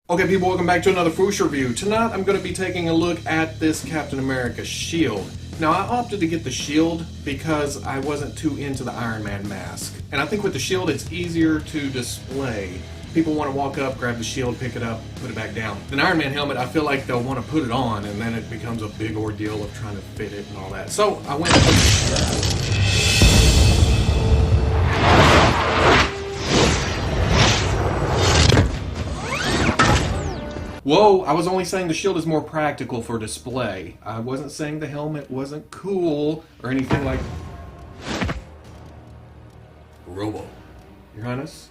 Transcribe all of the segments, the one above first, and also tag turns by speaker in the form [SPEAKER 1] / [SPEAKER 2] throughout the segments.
[SPEAKER 1] Okay people, welcome back to another Fwoosh review. Tonight I'm going to be taking a look at this Captain America shield. Now I opted to get the shield because I wasn't too into the Iron Man mask. And I think with the shield it's easier to display. People want to walk up, grab the shield, pick it up, put it back down. The Iron Man helmet, I feel like they'll want to put it on and then it becomes a big ordeal of trying to fit it and all that. So I went Whoa, I was only saying the shield is more practical for display. I wasn't saying the helmet wasn't cool or anything like... Robo. Your Highness?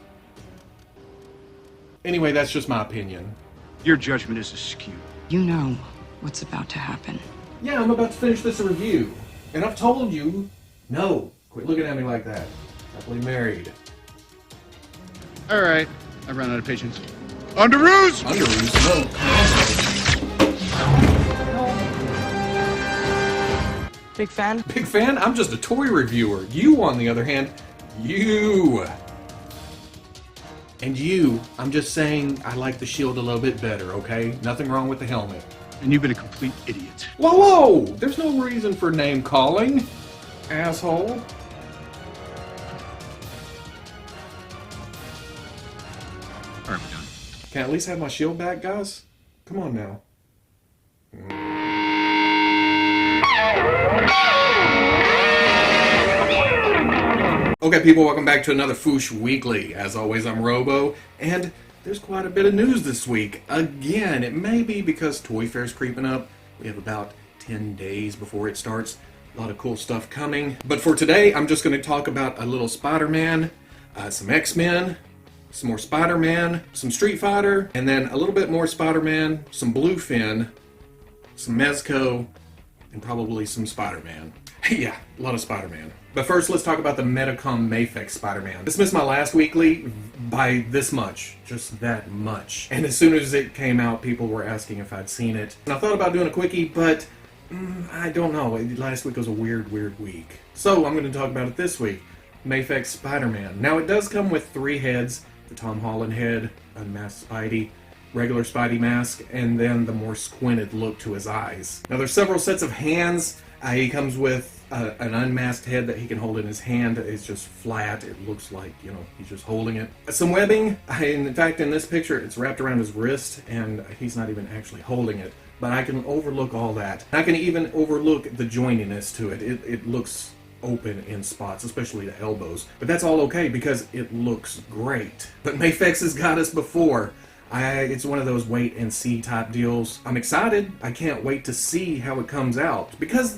[SPEAKER 1] Anyway, that's just my opinion.
[SPEAKER 2] Your judgment is askew.
[SPEAKER 3] You know what's about to happen.
[SPEAKER 1] Yeah, I'm about to finish this review. And I've told you, no. Quit looking at me like that. Happily married.
[SPEAKER 2] Alright, I've run out of patience. Underoos!
[SPEAKER 1] Underoos? No.
[SPEAKER 3] Big fan?
[SPEAKER 1] Big fan? I'm just a toy reviewer. You, on the other hand, you. And you, I'm just saying I like the shield a little bit better, okay? Nothing wrong with the helmet.
[SPEAKER 2] And you've been a complete idiot.
[SPEAKER 1] Whoa, whoa! There's no reason for name calling, asshole.
[SPEAKER 2] Alright, we're done.
[SPEAKER 1] Can I at least have my shield back, guys? Come on now. Okay people, welcome back to another Fwoosh Weekly. As always, I'm Robo, and there's quite a bit of news this week. Again, it may be because Toy Fair's creeping up. We have about 10 days before it starts. A lot of cool stuff coming. But for today, I'm just going to talk about a little Spider-Man, some X-Men, some more Spider-Man, some Street Fighter, and then a little bit more Spider-Man, some Bluefin, some Mezco, and probably some Spider-Man. Yeah, a lot of Spider-Man. But first, let's talk about the Medicom MAFEX Spider-Man. This missed my last weekly by this much. Just that much. And as soon as it came out, people were asking if I'd seen it. And I thought about doing a quickie, but I don't know. Last week was a weird week. So I'm going to talk about it this week. MAFEX Spider-Man. Now, it does come with 3 heads. The Tom Holland head, unmasked Spidey, regular Spidey mask, and then the more squinted look to his eyes. Now there's several sets of hands. He comes with an unmasked head that he can hold in his hand. It's just flat. It looks like, you know, he's just holding it. Some webbing. In fact, in this picture, it's wrapped around his wrist, and he's not even actually holding it. But I can overlook all that. I can even overlook the jointiness to it. It looks open in spots, especially the elbows. But that's all okay because it looks great. But MAFEX has got us before. It's one of those wait and see type deals. I'm excited. I can't wait to see how it comes out because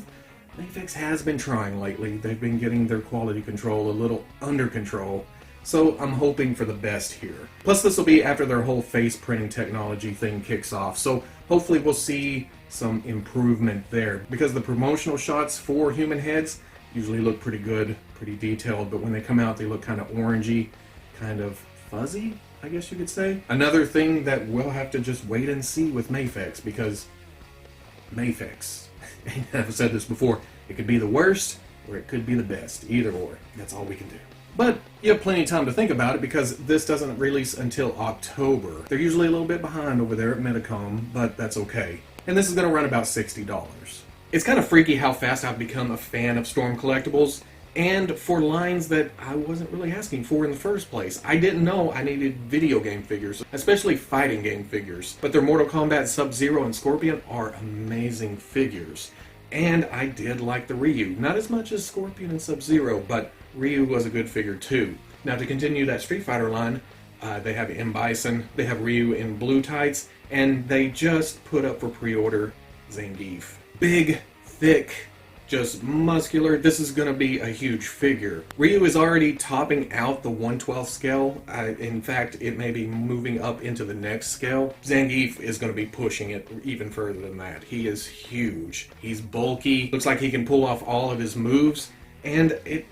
[SPEAKER 1] MAFEX has been trying lately. They've been getting their quality control a little under control. So I'm hoping for the best here. Plus this will be after their whole face printing technology thing kicks off. So hopefully we'll see some improvement there because the promotional shots for human heads usually look pretty good, pretty detailed, but when they come out they look kind of orangey, kind of fuzzy, I guess you could say. Another thing that we'll have to just wait and see with MAFEX because MAFEX, I've said this before, it could be the worst or it could be the best, either or. That's all we can do. But you have plenty of time to think about it because this doesn't release until October. They're usually a little bit behind over there at Medicom, but that's okay. And this is going to run about $60. It's kind of freaky how fast I've become a fan of Storm Collectibles, and for lines that I wasn't really asking for in the first place. I didn't know I needed video game figures, especially fighting game figures. But their Mortal Kombat Sub-Zero and Scorpion are amazing figures. And I did like the Ryu. Not as much as Scorpion and Sub-Zero, but Ryu was a good figure too. Now to continue that Street Fighter line, they have M. Bison, they have Ryu in blue tights, and they just put up for pre-order Zangief. Big, thick, just muscular. This is going to be a huge figure. Ryu is already topping out the 1/12 scale. In fact, it may be moving up into the next scale. Zangief is going to be pushing it even further than that. He is huge. He's bulky. Looks like he can pull off all of his moves. And it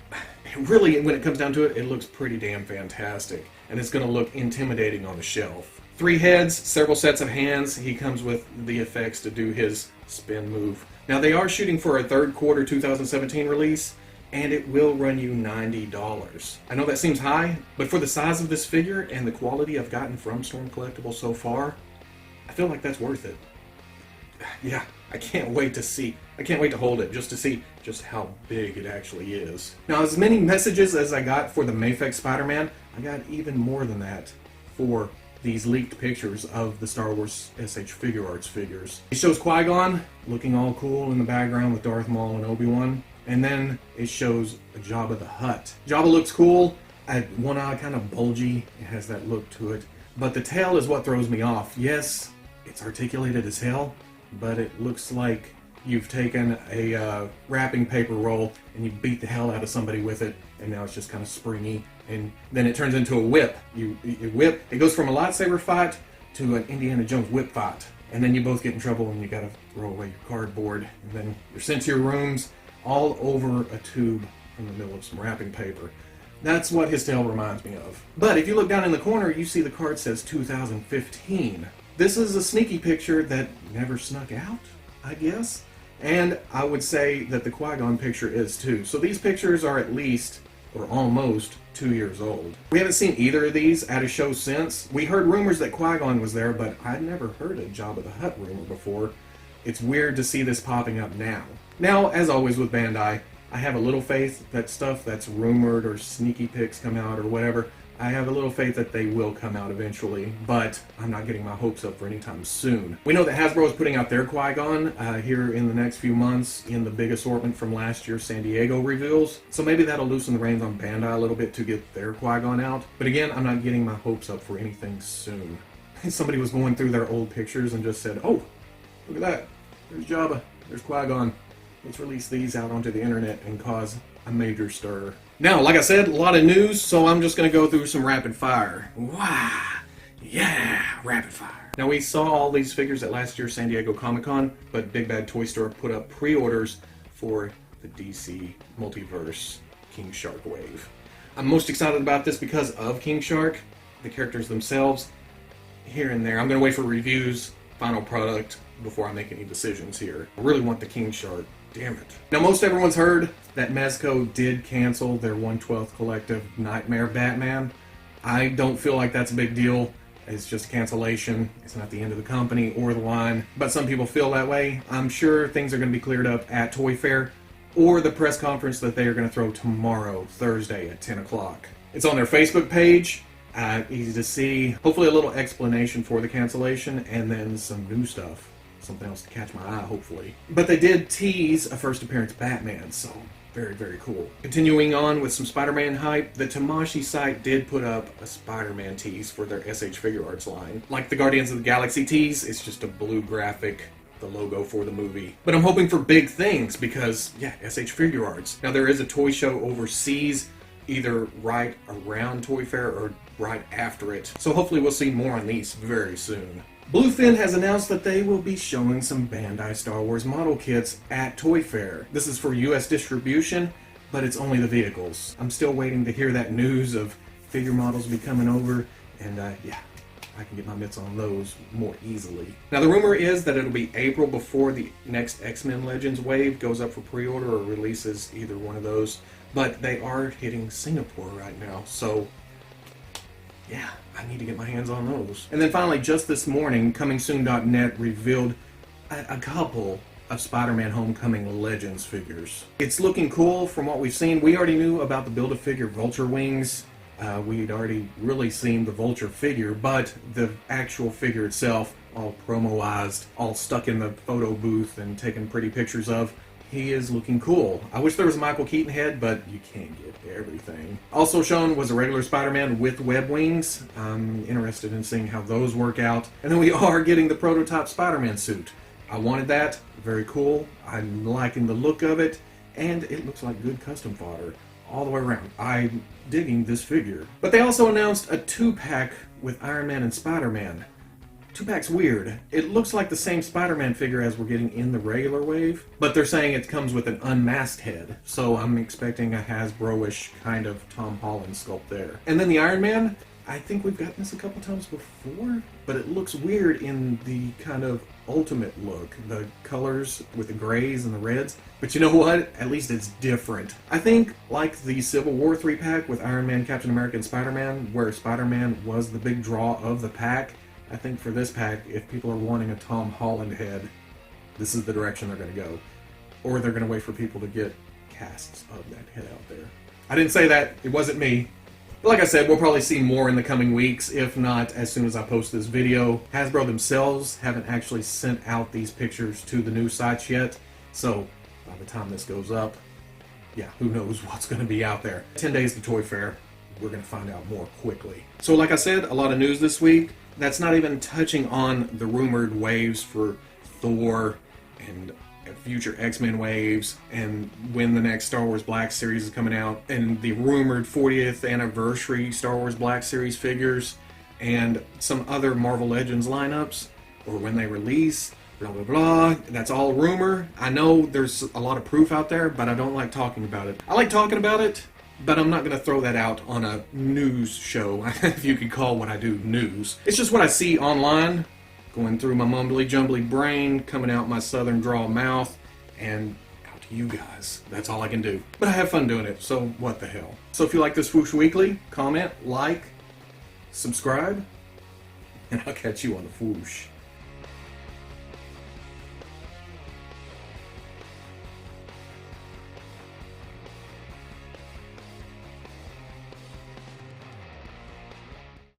[SPEAKER 1] really, when it comes down to it, it looks pretty damn fantastic. And it's going to look intimidating on the shelf. 3 heads, several sets of hands. He comes with the effects to do his spin move. Now they are shooting for a third quarter 2017 release, and it will run you $90. I know that seems high, but for the size of this figure and the quality I've gotten from Storm Collectibles so far, I feel like that's worth it. Yeah, I can't wait to hold it just to see just how big it actually is. Now, as many messages as I got for the MAFEX Spider-Man, I got even more than that for these leaked pictures of the Star Wars S.H. Figuarts figures. It shows Qui-Gon looking all cool in the background with Darth Maul and Obi-Wan, and then it shows Jabba the Hutt. Jabba looks cool, one eye kind of bulgy, it has that look to it, but the tail is what throws me off. Yes, it's articulated as hell, but it looks like you've taken a wrapping paper roll and you beat the hell out of somebody with it, and now it's just kind of springy, and then it turns into a whip. You whip, it goes from a lightsaber fight to an Indiana Jones whip fight, and then you both get in trouble and you gotta throw away your cardboard, and then you're sent to your rooms all over a tube in the middle of some wrapping paper. That's what his tail reminds me of. But if you look down in the corner, you see the card says 2015. This is a sneaky picture that never snuck out, I guess. And I would say that the Qui-Gon picture is too. So these pictures are at least, or almost, 2 years old. We haven't seen either of these at a show since. We heard rumors that Qui-Gon was there, but I'd never heard a Jabba the Hutt rumor before. It's weird to see this popping up now. Now, as always with Bandai, I have a little faith that stuff that's rumored or sneaky pics come out or whatever, I have a little faith that they will come out eventually, but I'm not getting my hopes up for any time soon. We know that Hasbro is putting out their Qui-Gon here in the next few months in the big assortment from last year's San Diego reveals, so maybe that'll loosen the reins on Bandai a little bit to get their Qui-Gon out. But again, I'm not getting my hopes up for anything soon. Somebody was going through their old pictures and just said, oh, look at that, there's Jabba, there's Qui-Gon. Let's release these out onto the internet and cause a major stir. Now, like I said, a lot of news, so I'm just going to go through some rapid fire. Wow, yeah, rapid fire. Now, we saw all these figures at last year's San Diego Comic-Con, but Big Bad Toy Store put up pre-orders for the DC Multiverse King Shark wave. I'm most excited about this because of King Shark, the characters themselves, here and there. I'm going to wait for reviews, final product, before I make any decisions here. I really want the King Shark. Damn it. Now, most everyone's heard that Mezco did cancel their 1/12 collective Nightmare Batman. I don't feel like that's a big deal. It's just cancellation. It's not the end of the company or the line, but some people feel that way. I'm sure things are going to be cleared up at Toy Fair or the press conference that they are going to throw tomorrow, Thursday at 10 o'clock. It's on their Facebook page. Easy to see. Hopefully a little explanation for the cancellation and then some new stuff. Something else to catch my eye, hopefully. But they did tease a first appearance Batman, so very, very cool. Continuing on with some Spider-Man hype, the Tamashii site did put up a Spider-Man tease for their S.H. Figuarts line. Like the Guardians of the Galaxy tease, it's just a blue graphic, the logo for the movie. But I'm hoping for big things because, yeah, S.H. Figuarts. Now, there is a toy show overseas, either right around Toy Fair or right after it. So hopefully we'll see more on these very soon. Bluefin has announced that they will be showing some Bandai Star Wars model kits at Toy Fair. This is for US distribution, but it's only the vehicles. I'm still waiting to hear that news of figure models be coming over, and yeah, I can get my mitts on those more easily. Now, the rumor is that it'll be April before the next X-Men Legends wave goes up for pre-order or releases, either one of those, but they are hitting Singapore right now, so yeah, I need to get my hands on those. And then finally, just this morning, ComingSoon.net revealed a couple of Spider-Man Homecoming Legends figures. It's looking cool from what we've seen. We already knew about the Build-A-Figure Vulture wings. We'd already really seen the Vulture figure, but the actual figure itself, all promoized, all stuck in the photo booth and taking pretty pictures of, he is looking cool. I wish there was a Michael Keaton head, but you can't get everything. Also shown was a regular Spider-Man with web wings. I'm interested in seeing how those work out. And then we are getting the prototype Spider-Man suit. I wanted that. Very cool. I'm liking the look of it. And it looks like good custom fodder all the way around. I'm digging this figure. But they also announced a 2-pack with Iron Man and Spider-Man. 2-pack's weird. It looks like the same Spider-Man figure as we're getting in the regular wave, but they're saying it comes with an unmasked head, so I'm expecting a Hasbro-ish kind of Tom Holland sculpt there. And then the Iron Man, I think we've gotten this a couple times before, but it looks weird in the kind of ultimate look. The colors with the grays and the reds. But you know what? At least it's different. I think like the Civil War 3-pack with Iron Man, Captain America, and Spider-Man, where Spider-Man was the big draw of the pack, I think for this pack, if people are wanting a Tom Holland head, this is the direction they're going to go. Or they're going to wait for people to get casts of that head out there. I didn't say that. It wasn't me. But like I said, we'll probably see more in the coming weeks, if not as soon as I post this video. Hasbro themselves haven't actually sent out these pictures to the news sites yet. So by the time this goes up, yeah, who knows what's going to be out there. 10 days to Toy Fair. We're going to find out more quickly. So like I said, a lot of news this week. That's not even touching on the rumored waves for Thor and future X-Men waves, and when the next Star Wars Black Series is coming out, and the rumored 40th anniversary Star Wars Black Series figures, and some other Marvel Legends lineups, or when they release, blah blah blah. That's all rumor. I know there's a lot of proof out there, but I don't like talking about it. I like talking about it, but I'm not going to throw that out on a news show, if you could call what I do news. It's just what I see online, going through my mumbly-jumbly brain, coming out my southern drawl mouth, and out to you guys. That's all I can do. But I have fun doing it, so what the hell. So if you like this Fwoosh Weekly, comment, like, subscribe, and I'll catch you on the Fwoosh.